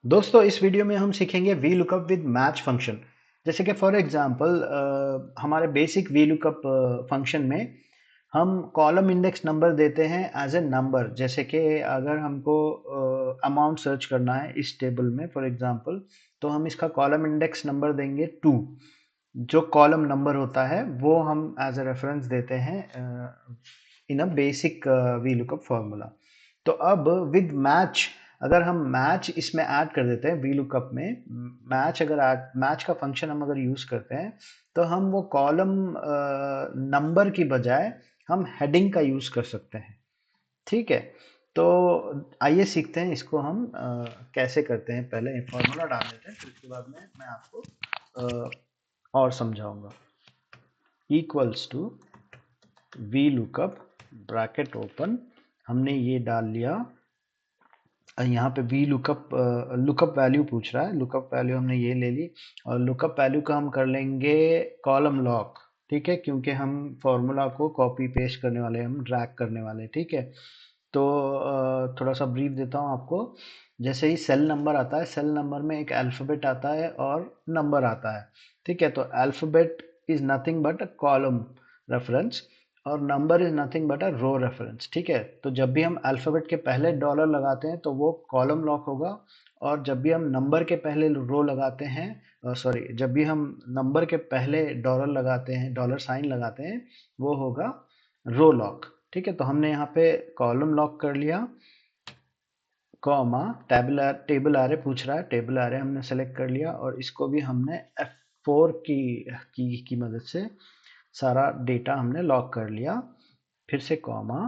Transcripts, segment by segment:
दोस्तों इस वीडियो में हम सीखेंगे V lookup with match function. जैसे कि फॉर एग्जांपल हमारे बेसिक वी लुकअप फंक्शन में हम कॉलम इंडेक्स नंबर देते हैं एज ए नंबर। जैसे कि अगर हमको अमाउंट सर्च करना है इस टेबल में फॉर एग्जांपल, तो हम इसका कॉलम इंडेक्स नंबर देंगे 2। जो कॉलम नंबर होता है वो हम एज ए रेफरेंस देते हैं in a basic V lookup formula. तो अब विद मैच, अगर हम मैच इसमें ऐड कर देते हैं वी लुकअप में, मैच अगर मैच का फंक्शन हम अगर यूज करते हैं तो हम वो कॉलम नंबर की बजाय हम हेडिंग का यूज कर सकते हैं। ठीक है, तो आइए सीखते हैं इसको हम कैसे करते हैं। पहले फॉर्मूला डाल देते हैं, फिर उसके बाद में मैं आपको और समझाऊंगा। Equals to we look up bracket open, हमने ये डाल लिया। यहाँ पे वी लुकअप लुकअप वैल्यू पूछ रहा है, लुकअप वैल्यू हमने ये ले ली और लुकअप वैल्यू का हम कर लेंगे कॉलम लॉक। ठीक है, क्योंकि हम फॉर्मूला को कॉपी पेस्ट करने वाले हैं, हम ड्रैग करने वाले हैं। ठीक है, तो थोड़ा सा ब्रीफ देता हूँ आपको। जैसे ही सेल नंबर आता है, सेल नंबर में एक अल्फ़ाबेट आता है और नंबर आता है। ठीक है, तो alphabet is nothing but a column reference और number is nothing but a row reference. ठीक है, तो जब भी हम अल्फ़ाबेट के पहले डॉलर लगाते हैं तो वो कॉलम लॉक होगा, और जब भी हम नंबर के पहले रो लगाते हैं, सॉरी, जब भी हम नंबर के पहले डॉलर लगाते हैं, डॉलर साइन लगाते हैं, वो होगा रो लॉक। ठीक है, तो हमने यहाँ पे कॉलम लॉक कर लिया, कॉमा टेबल आरे पूछ रहा है, टेबल आरे हमने सेलेक्ट कर लिया और इसको भी हमने F4 की मदद से सारा डेटा हमने लॉक कर लिया। फिर से कॉमा,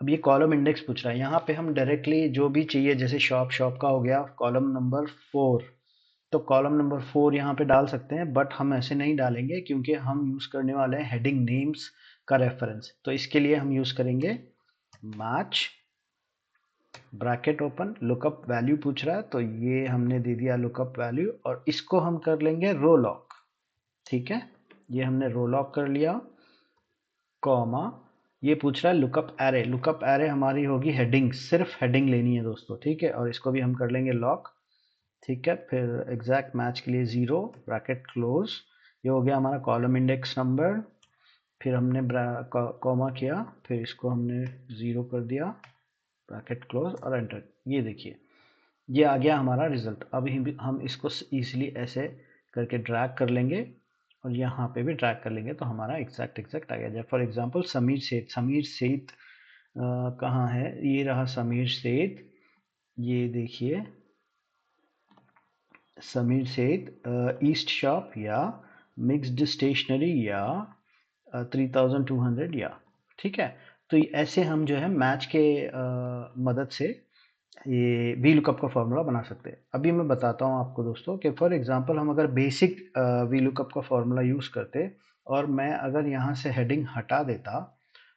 अब ये कॉलम इंडेक्स पूछ रहा है, यहाँ पे हम डायरेक्टली जो भी चाहिए, जैसे शॉप, शॉप का हो गया कॉलम नंबर 4, तो कॉलम नंबर 4 यहाँ पे डाल सकते हैं, बट हम ऐसे नहीं डालेंगे क्योंकि हम यूज करने वाले हैं हेडिंग नेम्स का रेफरेंस। तो इसके लिए हम यूज करेंगे match bracket open, lookup value पूछ रहा है तो ये हमने दे दिया लुकअप वैल्यू, और इसको हम कर लेंगे रो लॉक। ठीक है, ये हमने रो लॉक कर लिया, कॉमा, ये पूछ रहा है लुकअप एरे, लुकअप एरे हमारी होगी हेडिंग, सिर्फ हेडिंग लेनी है दोस्तों। ठीक है, और इसको भी हम कर लेंगे लॉक। ठीक है, फिर एग्जैक्ट मैच के लिए 0 ब्रैकेट क्लोज, ये हो गया हमारा कॉलम इंडेक्स नंबर। फिर हमने कॉमा किया, फिर इसको हमने 0 कर दिया, ब्रैकेट क्लोज और एंटर। ये देखिए, ये आ गया हमारा रिजल्ट। अब हम इसको इजीली ऐसे करके ड्रैग कर लेंगे और यहाँ पे भी ड्रैग कर लेंगे तो हमारा एग्जैक्ट आ गया। जब फॉर एग्जांपल समीर सेठ, समीर सेठ कहाँ है, ये रहा समीर सेठ। ये देखिए समीर सेठ, ईस्ट शॉप या मिक्स्ड स्टेशनरी या 3200 या। ठीक है, तो ऐसे हम जो है मैच के मदद से ये वी लुकअप का फॉर्मूला बना सकते हैं। अभी मैं बताता हूँ आपको दोस्तों कि फॉर एग्जांपल हम अगर बेसिक वी लुकअप का फॉर्मूला यूज़ करते और मैं अगर यहाँ से हेडिंग हटा देता,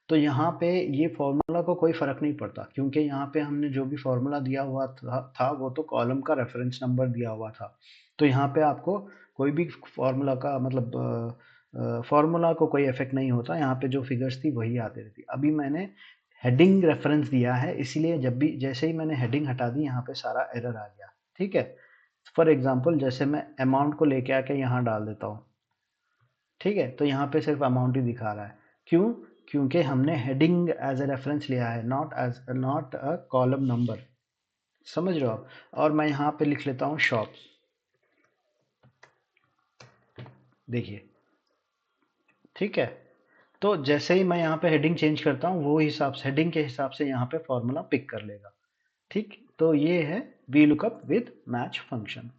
तो यहाँ पे ये फॉर्मूला को कोई फ़र्क नहीं पड़ता, क्योंकि यहाँ पे हमने जो भी फॉर्मूला दिया हुआ था वो तो कॉलम का रेफरेंस नंबर दिया हुआ था। तो यहाँ पे आपको कोई भी फॉर्मूला का मतलब फॉर्मूला को कोई इफेक्ट नहीं होता, यहाँ पे जो फिगर्स थी वही आती रहती। अभी मैंने हेडिंग रेफरेंस दिया है, इसलिए जब भी जैसे ही मैंने हेडिंग हटा दी यहाँ पे सारा एरर आ गया। ठीक है, फॉर एग्जांपल जैसे मैं अमाउंट को लेके आके यहाँ डाल देता हूँ। ठीक है, तो यहाँ पे सिर्फ अमाउंट ही दिखा रहा है, क्यों? क्योंकि हमने हेडिंग एज ए रेफरेंस लिया है, नॉट अ कॉलम नंबर। समझ रहे हो आप? और मैं यहाँ पे लिख लेता हूँ शॉप। देखिए, ठीक है, तो जैसे ही मैं यहाँ पे हेडिंग चेंज करता हूँ वो हिसाब से हेडिंग के हिसाब से यहाँ पे फॉर्मूला पिक कर लेगा। ठीक, तो ये है V lookup with match function.